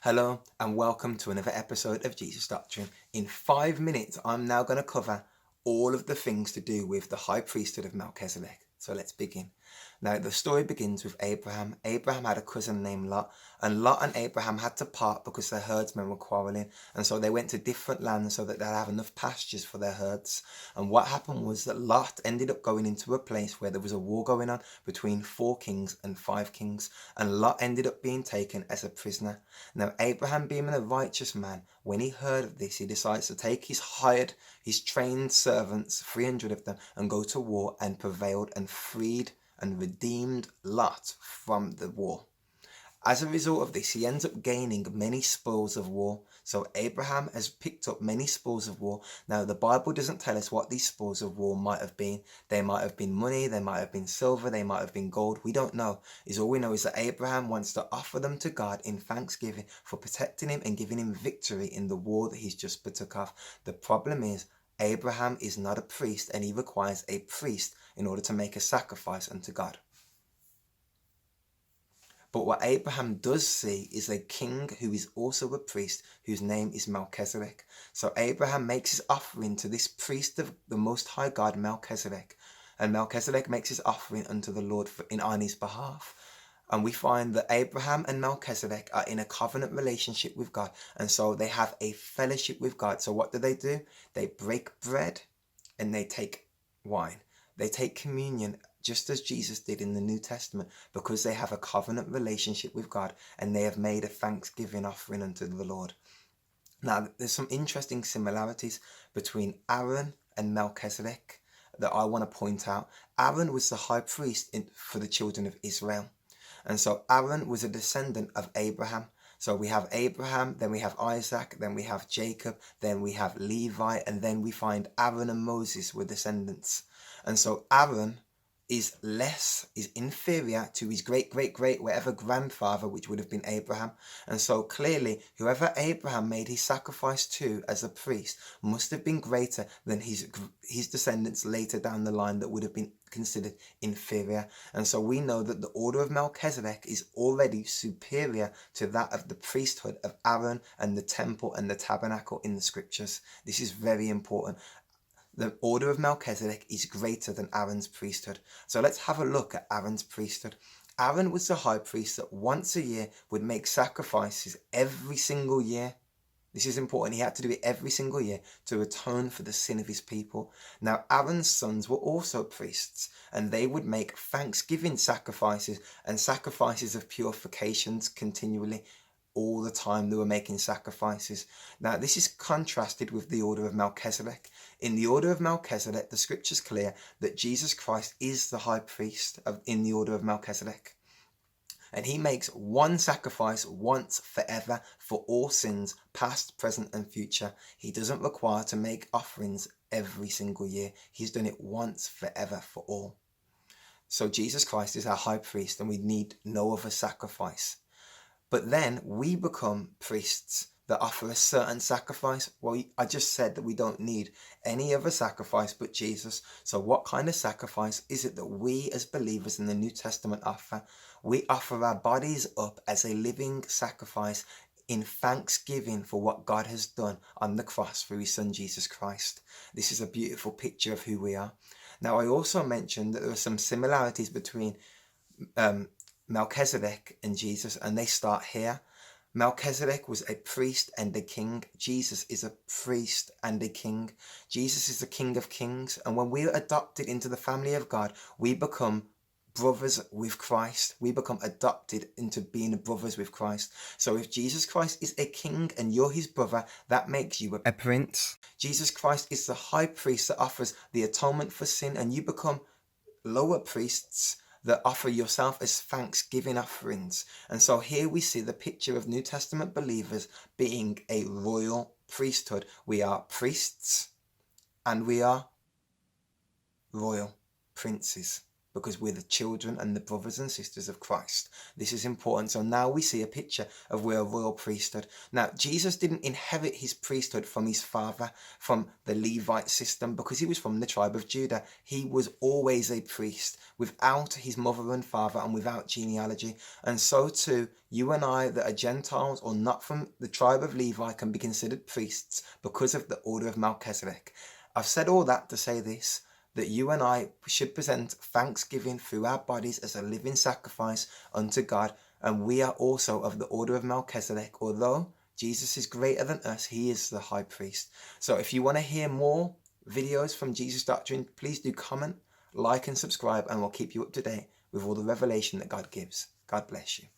Hello and welcome to another episode of Jesus Doctrine. In 5 minutes, I'm now going to cover all of the things to do with the high priesthood of Melchizedek. So let's begin. Now, the story begins with Abraham. Abraham had a cousin named Lot, and Lot and Abraham had to part because their herdsmen were quarreling, and so they went to different lands so that they'd have enough pastures for their herds. And what happened was that Lot ended up going into a place where there was a war going on between 4 kings and 5 kings, and Lot ended up being taken as a prisoner. Now, Abraham, being a righteous man, when he heard of this, he decides to take his trained servants, 300 of them, and go to war, and prevailed and freed and redeemed Lot from the war. As a result of this, he ends up gaining many spoils of war. So Abraham has picked up many spoils of war. Now, the Bible doesn't tell us what these spoils of war might have been. They might have been money, they might have been silver, they might have been gold. We don't know. All we know is that Abraham wants to offer them to God in thanksgiving for protecting him and giving him victory in the war that he's just partook of. The problem is, Abraham is not a priest, and he requires a priest in order to make a sacrifice unto God. But what Abraham does see is a king who is also a priest, whose name is Melchizedek. So Abraham makes his offering to this priest of the Most High God, Melchizedek. And Melchizedek makes his offering unto the Lord on his behalf. And we find that Abraham and Melchizedek are in a covenant relationship with God. And so they have a fellowship with God. So what do? They break bread and they take wine. They take communion just as Jesus did in the New Testament, because they have a covenant relationship with God and they have made a thanksgiving offering unto the Lord. Now, there's some interesting similarities between Aaron and Melchizedek that I want to point out. Aaron was the high priest for the children of Israel. And so Aaron was a descendant of Abraham. So we have Abraham, then we have Isaac, then we have Jacob, then we have Levi, and then we find Aaron and Moses were descendants. And so Aaron is inferior to his great whatever grandfather, which would have been Abraham. And so clearly, whoever Abraham made his sacrifice to as a priest must have been greater than his descendants later down the line that would have been considered inferior. And so we know that the order of Melchizedek is already superior to that of the priesthood of Aaron and the temple and the tabernacle in the scriptures. This is very important. The order of Melchizedek is greater than Aaron's priesthood. So let's have a look at Aaron's priesthood. Aaron was the high priest that once a year would make sacrifices every single year. This is important. He had to do it every single year to atone for the sin of his people. Now, Aaron's sons were also priests, and they would make thanksgiving sacrifices and sacrifices of purifications continually. All the time they were making sacrifices. Now, this is contrasted with the order of Melchizedek. In the order of Melchizedek, the scripture's clear that Jesus Christ is the high priest in the order of Melchizedek. And he makes one sacrifice once forever for all sins, past, present, and future. He doesn't require to make offerings every single year. He's done it once forever for all. So Jesus Christ is our high priest, and we need no other sacrifice. But then we become priests that offer a certain sacrifice. Well, I just said that we don't need any other sacrifice but Jesus. So what kind of sacrifice is it that we as believers in the New Testament offer? We offer our bodies up as a living sacrifice in thanksgiving for what God has done on the cross through his son Jesus Christ. This is a beautiful picture of who we are. Now, I also mentioned that there are some similarities between Melchizedek and Jesus, and they start here. Melchizedek was a priest and a king. Jesus is a priest and a king. Jesus is the King of Kings, and when we're adopted into the family of God, we become brothers with Christ. We become adopted into being brothers with Christ. So if Jesus Christ is a king and you're his brother, that makes you a prince. Jesus Christ is the high priest that offers the atonement for sin, and you become lower priests that offer yourself as thanksgiving offerings. And so here we see the picture of New Testament believers being a royal priesthood. We are priests and we are royal princes. because we're the children and the brothers and sisters of Christ. This is important. So now we see a picture of we're a royal priesthood. Now, Jesus didn't inherit his priesthood from his father, from the Levite system, because he was from the tribe of Judah. He was always a priest without his mother and father and without genealogy. And so too, you and I that are Gentiles or not from the tribe of Levi can be considered priests because of the order of Melchizedek. I've said all that to say this, that you and I should present thanksgiving through our bodies as a living sacrifice unto God, and we are also of the order of Melchizedek. Although Jesus is greater than us, he is the high priest. So if you want to hear more videos from Jesus Doctrine, please do comment, like and subscribe, and we'll keep you up to date with all the revelation that God gives. God bless you.